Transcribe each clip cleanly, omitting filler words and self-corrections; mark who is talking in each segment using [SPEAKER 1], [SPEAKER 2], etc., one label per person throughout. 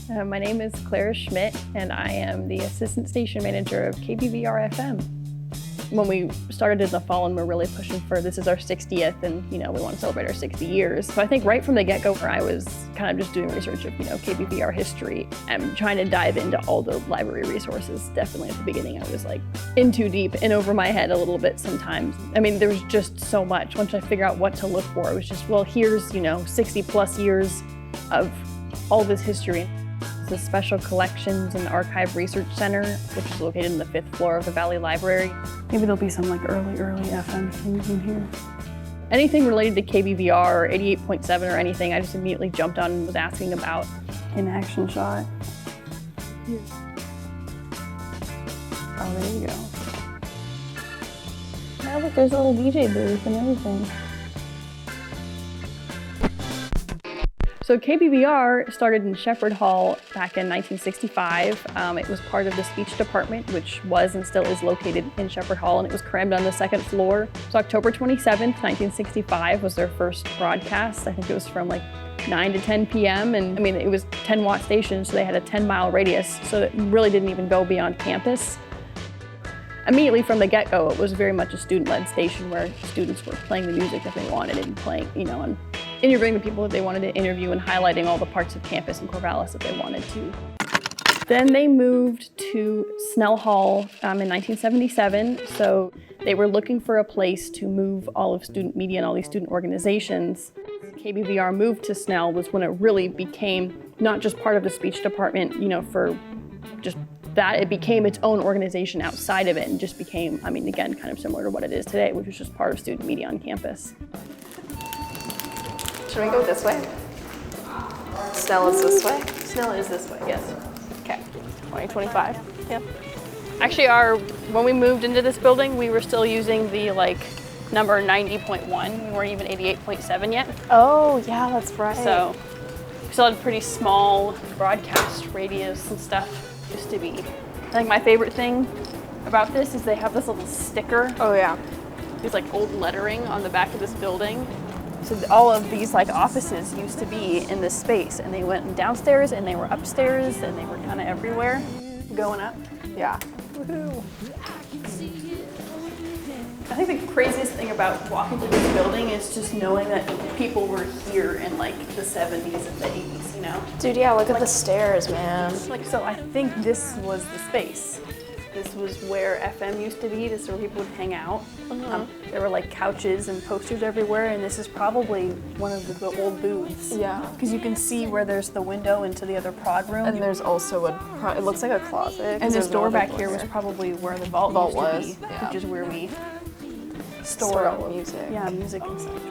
[SPEAKER 1] My name is Clara Schmidt, and I am the Assistant Station Manager of KBVR-FM. When we started in the fall and we're really pushing for this is our 60th and, we want to celebrate our 60 years. So I think right from the get-go where I was kind of just doing research of, KBVR history and trying to dive into all the library resources. Definitely at the beginning, I was like in too deep and over my head a little bit sometimes. I mean, there was just so much. Once I figure out what to look for, it was just, well, here's, 60 plus years of all this history. The Special Collections and Archive Research Center, which is located in the 5th floor of the Valley Library. Maybe there'll be some early FM things in here. Anything related to KBVR or 88.7 or anything, I just immediately jumped on and was asking about. An action shot. Here. Oh, there you go. Oh, look, there's a little DJ booth and everything. So KBVR started in Shepherd Hall back in 1965. It was part of the speech department, which was and still is located in Shepherd Hall, and it was crammed on the 2nd floor. So October 27th, 1965 was their first broadcast. I think it was from 9 to 10 p.m. And it was 10-watt station, so they had a 10-mile radius, so it really didn't even go beyond campus. Immediately from the get-go, it was very much a student-led station where students were playing the music that they wanted and playing, and interviewing the people that they wanted to interview and highlighting all the parts of campus in Corvallis that they wanted to. Then they moved to Snell Hall in 1977. So they were looking for a place to move all of student media and all these student organizations. KBVR moved to Snell was when it really became not just part of the speech department, for just that, it became its own organization outside of it and just became, again, kind of similar to what it is today, which is just part of student media on campus.
[SPEAKER 2] Should we go this way? Snell is this way?
[SPEAKER 1] Snell is this way, yes.
[SPEAKER 2] Okay, 2025.
[SPEAKER 1] Yep. Actually, when we moved into this building, we were still using the number 90.1. We weren't even 88.7 yet.
[SPEAKER 2] Oh, yeah, that's right.
[SPEAKER 1] So we still had pretty small broadcast radius and stuff. Used to be. I think my favorite thing about this is they have this little sticker.
[SPEAKER 2] Oh, yeah.
[SPEAKER 1] These old lettering on the back of this building. So all of these offices used to be in this space, and they went downstairs and they were upstairs and they were kind of everywhere. Going up.
[SPEAKER 2] Yeah.
[SPEAKER 1] Woohoo. I think the craziest thing about walking through this building is just knowing that people were here in the 70s and the 80s,
[SPEAKER 2] Dude, yeah, look at the stairs, man.
[SPEAKER 1] So I think this was the space. This was where FM used to be. This is where people would hang out. There were couches and posters everywhere, and this is probably one of the old booths.
[SPEAKER 2] Yeah.
[SPEAKER 1] Because you can see where there's the window into the other prod room.
[SPEAKER 2] And there's also it looks like a closet.
[SPEAKER 1] And this door back here was probably where the vault used to be,
[SPEAKER 2] yeah.
[SPEAKER 1] which is where we store
[SPEAKER 2] all the music.
[SPEAKER 1] Yeah, music and stuff.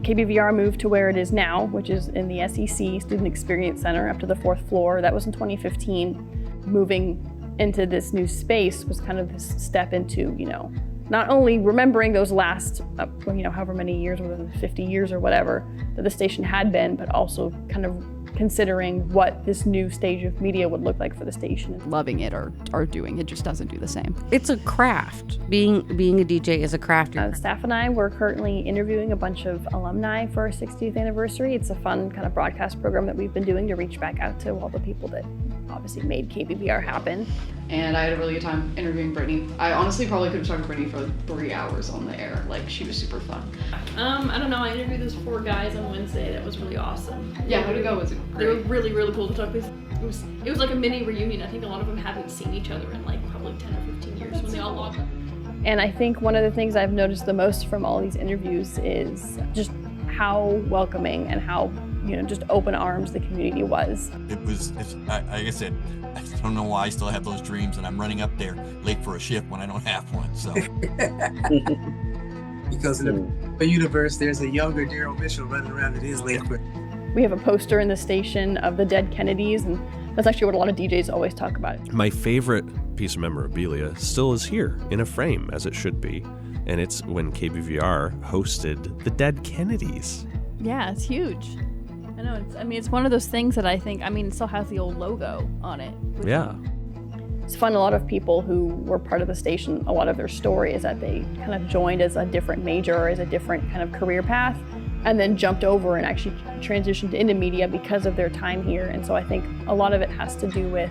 [SPEAKER 1] KBVR moved to where it is now, which is in the SEC, Student Experience Center, up to the 4th floor. That was in 2015. Moving into this new space was kind of this step into, not only remembering those last, however many years, whether it was 50 years or whatever, that the station had been, but also kind of considering what this new stage of media would look like for the station.
[SPEAKER 3] Loving it or doing it just doesn't do the same. It's a craft. Being a DJ is a craft.
[SPEAKER 1] The staff and I were currently interviewing a bunch of alumni for our 60th anniversary. It's a fun kind of broadcast program that we've been doing to reach back out to all the people that obviously made KBVR happen.
[SPEAKER 4] And I had a really good time interviewing Brittany. I honestly probably could have talked to Brittany for 3 hours on the air. She was super fun.
[SPEAKER 1] I don't know, I interviewed those 4 guys on Wednesday. That was really awesome.
[SPEAKER 4] Yeah, how'd it go? Was it great?
[SPEAKER 1] They were really, really cool to talk to. It was like a mini reunion. I think a lot of them haven't seen each other in probably 10 or 15 years when they all logged on. And I think one of the things I've noticed the most from all these interviews is just how welcoming and how, just open arms the community was.
[SPEAKER 5] Like I said, I don't know why I still have those dreams, and I'm running up there late for a shift when I don't have one, so.
[SPEAKER 6] Because in the universe, there's a younger Daryl Mitchell running around that is late for.
[SPEAKER 1] We have a poster in the station of the dead Kennedys, and that's actually what a lot of DJs always talk about.
[SPEAKER 7] My favorite piece of memorabilia still is here in a frame, as it should be, and it's when KBVR hosted the dead Kennedys.
[SPEAKER 1] Yeah, it's huge. I know. It's one of those things that I think, it still has the old logo on it.
[SPEAKER 7] Yeah.
[SPEAKER 1] It's fun. A lot of people who were part of the station, a lot of their story is that they kind of joined as a different major or as a different kind of career path, and then jumped over and actually transitioned into media because of their time here. And so I think a lot of it has to do with,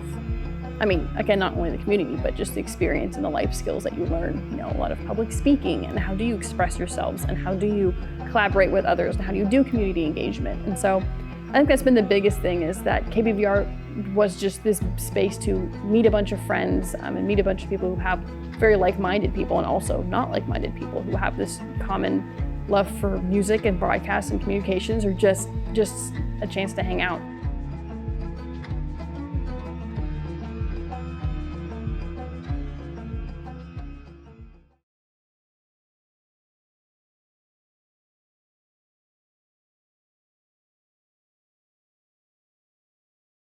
[SPEAKER 1] again, not only the community, but just the experience and the life skills that you learn, a lot of public speaking and how do you express yourselves and how do you collaborate with others and how do you do community engagement. And so I think that's been the biggest thing, is that KBVR was just this space to meet a bunch of friends and meet a bunch of people who have very like-minded people and also not like-minded people who have this common love for music and broadcast and communications, or just a chance to hang out.